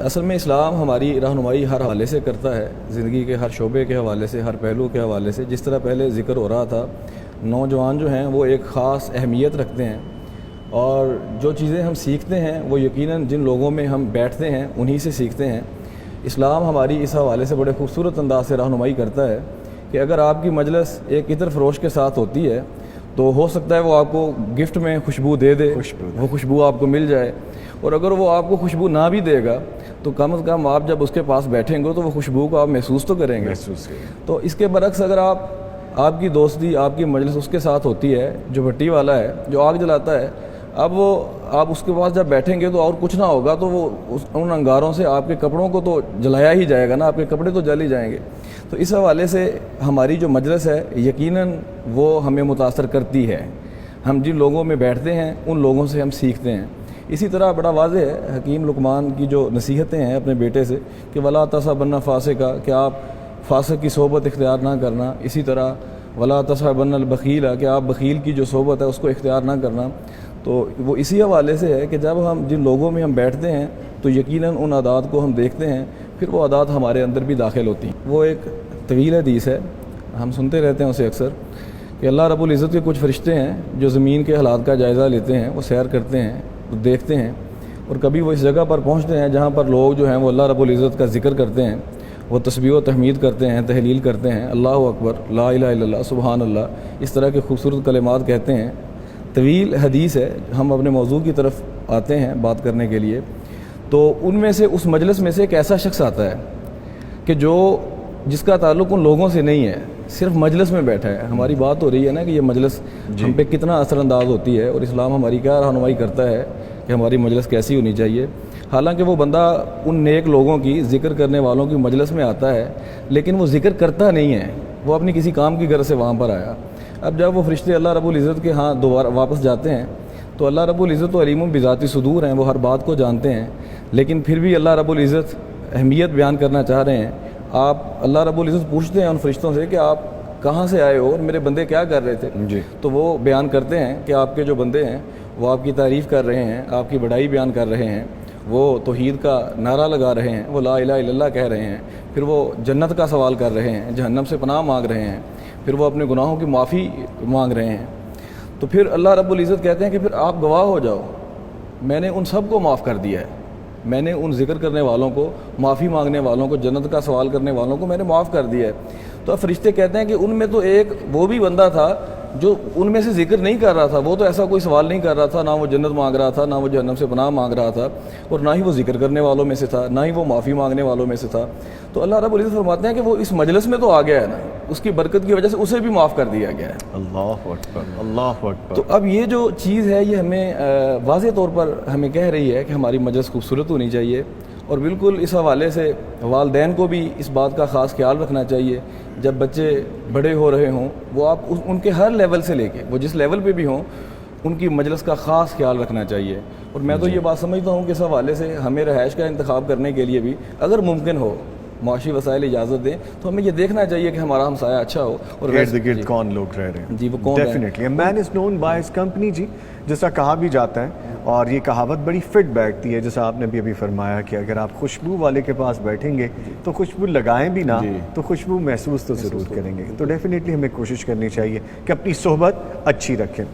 اصل میں اسلام ہماری رہنمائی ہر حوالے سے کرتا ہے، زندگی کے ہر شعبے کے حوالے سے، ہر پہلو کے حوالے سے. جس طرح پہلے ذکر ہو رہا تھا، نوجوان جو ہیں وہ ایک خاص اہمیت رکھتے ہیں، اور جو چیزیں ہم سیکھتے ہیں وہ یقیناً جن لوگوں میں ہم بیٹھتے ہیں انہی سے سیکھتے ہیں. اسلام ہماری اس حوالے سے بڑے خوبصورت انداز سے رہنمائی کرتا ہے کہ اگر آپ کی مجلس ایک عطر فروش کے ساتھ ہوتی ہے تو ہو سکتا ہے وہ آپ کو گفٹ میں خوشبو دے دے، وہ خوشبو آپ کو مل جائے. اور اگر وہ آپ کو خوشبو نہ بھی دے گا تو کم از کم آپ جب اس کے پاس بیٹھیں گے تو وہ خوشبو کو آپ محسوس تو کریں گے. تو اس کے برعکس اگر آپ کی دوستی، آپ کی مجلس اس کے ساتھ ہوتی ہے جو بھٹی والا ہے، جو آگ جلاتا ہے، اب وہ آپ اس کے پاس جب بیٹھیں گے تو اور کچھ نہ ہوگا تو وہ ان انگاروں سے آپ کے کپڑوں کو تو جلایا ہی جائے گا نا، آپ کے کپڑے تو جل ہی جائیں گے. تو اس حوالے سے ہماری جو مجلس ہے یقیناً وہ ہمیں متاثر کرتی ہے. ہم جن لوگوں میں بیٹھتے ہیں ان لوگوں سے ہم سیکھتے ہیں. اسی طرح بڑا واضح ہے حکیم لقمان کی جو نصیحتیں ہیں اپنے بیٹے سے کہ ولا تصحبن فاسقا، کہ آپ فاسق کی صحبت اختیار نہ کرنا. اسی طرح ولا تصحبن البخیل، کہ آپ بخیل کی جو صحبت ہے اس کو اختیار نہ کرنا. تو وہ اسی حوالے سے ہے کہ جب ہم جن لوگوں میں ہم بیٹھتے ہیں تو یقیناً ان عادات کو ہم دیکھتے ہیں، پھر وہ عادات ہمارے اندر بھی داخل ہوتی ہیں. وہ ایک طویل حدیث ہے، ہم سنتے رہتے ہیں اسے اکثر، کہ اللہ رب العزت کے کچھ فرشتے ہیں جو زمین کے حالات کا جائزہ لیتے ہیں، وہ سیر کرتے ہیں، وہ دیکھتے ہیں، اور کبھی وہ اس جگہ پر پہنچتے ہیں جہاں پر لوگ جو ہیں وہ اللہ رب العزت کا ذکر کرتے ہیں، وہ تسبیح و تحمید کرتے ہیں، تحلیل کرتے ہیں، اللہ اکبر، لا الہ الا اللہ، سبحان اللہ، اس طرح کے خوبصورت کلمات کہتے ہیں. طویل حدیث ہے. ہم اپنے موضوع کی طرف آتے ہیں بات کرنے کے لیے. تو ان میں سے اس مجلس میں سے ایک ایسا شخص آتا ہے کہ جس کا تعلق ان لوگوں سے نہیں ہے، صرف مجلس میں بیٹھا ہے. ہماری بات ہو رہی ہے نا کہ یہ مجلس ہم پہ کتنا اثر انداز ہوتی ہے، اور اسلام ہماری کیا رہنمائی کرتا ہے کہ ہماری مجلس کیسی ہونی چاہیے. حالانکہ وہ بندہ ان نیک لوگوں کی، ذکر کرنے والوں کی مجلس میں آتا ہے لیکن وہ ذکر کرتا نہیں ہے، وہ اپنی کسی کام کی غرض سے وہاں پر آیا. اب جب وہ فرشتے اللہ رب العزت کے ہاں دوبارہ واپس جاتے ہیں تو اللہ رب العزت و علیم بذات صدور ہیں، وہ ہر بات کو جانتے ہیں، لیکن پھر بھی اللہ رب العزت اہمیت بیان کرنا چاہ رہے ہیں. آپ اللہ رب العزت پوچھتے ہیں ان فرشتوں سے کہ آپ کہاں سے آئے ہو اور میرے بندے کیا کر رہے تھے. تو وہ بیان کرتے ہیں کہ آپ کے جو بندے ہیں وہ آپ کی تعریف کر رہے ہیں، آپ کی بڑائی بیان کر رہے ہیں، وہ توحید کا نعرہ لگا رہے ہیں، وہ لا الہ الا اللہ کہہ رہے ہیں، پھر وہ جنت کا سوال کر رہے ہیں، جہنم سے پناہ مانگ رہے ہیں، پھر وہ اپنے گناہوں کی معافی مانگ رہے ہیں. تو پھر اللہ رب العزت کہتے ہیں کہ پھر آپ گواہ ہو جاؤ، میں نے ان سب کو معاف کر دیا ہے. میں نے ان ذکر کرنے والوں کو، معافی مانگنے والوں کو، جنت کا سوال کرنے والوں کو میں نے معاف کر دیا ہے. تو اب فرشتے کہتے ہیں کہ ان میں تو ایک وہ بھی بندہ تھا جو ان میں سے ذکر نہیں کر رہا تھا، وہ تو ایسا کوئی سوال نہیں کر رہا تھا، نہ وہ جنت مانگ رہا تھا، نہ وہ جہنم سے پناہ مانگ رہا تھا، اور نہ ہی وہ ذکر کرنے والوں میں سے تھا، نہ ہی وہ معافی مانگنے والوں میں سے تھا. تو اللہ رب العزت فرماتے ہیں کہ وہ اس مجلس میں تو آ گیا ہے نا، اس کی برکت کی وجہ سے اسے بھی معاف کر دیا گیا ہے. اللہ اکبر، اللہ اکبر. تو اب یہ جو چیز ہے یہ ہمیں واضح طور پر ہمیں کہہ رہی ہے کہ ہماری مجلس خوبصورت ہونی چاہیے. اور بالکل اس حوالے سے والدین کو بھی اس بات کا خاص خیال رکھنا چاہیے. جب بچے بڑے ہو رہے ہوں وہ آپ ان کے ہر لیول سے لے کے وہ جس لیول پہ بھی ہوں ان کی مجلس کا خاص خیال رکھنا چاہیے. اور میں تو یہ بات سمجھتا ہوں کہ اس حوالے سے ہمیں رہائش کا انتخاب کرنے کے لیے بھی اگر ممکن ہو، معاشی وسائل اجازت دیں، تو ہمیں یہ دیکھنا چاہیے کہ ہمارا ہمسایہ اچھا ہو اور ارد گرد کون لوگ رہ رہے ہیں. جی وہ کون ہے. Definitely man is known by his company. جی جیسا کہا بھی جاتا ہے، اور یہ کہاوت بڑی فٹ بیٹھتی ہے، جیسا آپ نے بھی ابھی فرمایا کہ اگر آپ خوشبو والے کے پاس بیٹھیں گے تو خوشبو لگائیں بھی نہ تو خوشبو محسوس تو ضرور کریں گے. تو ڈیفینیٹلی ہمیں کوشش کرنی چاہیے کہ اپنی صحبت اچھی رکھیں.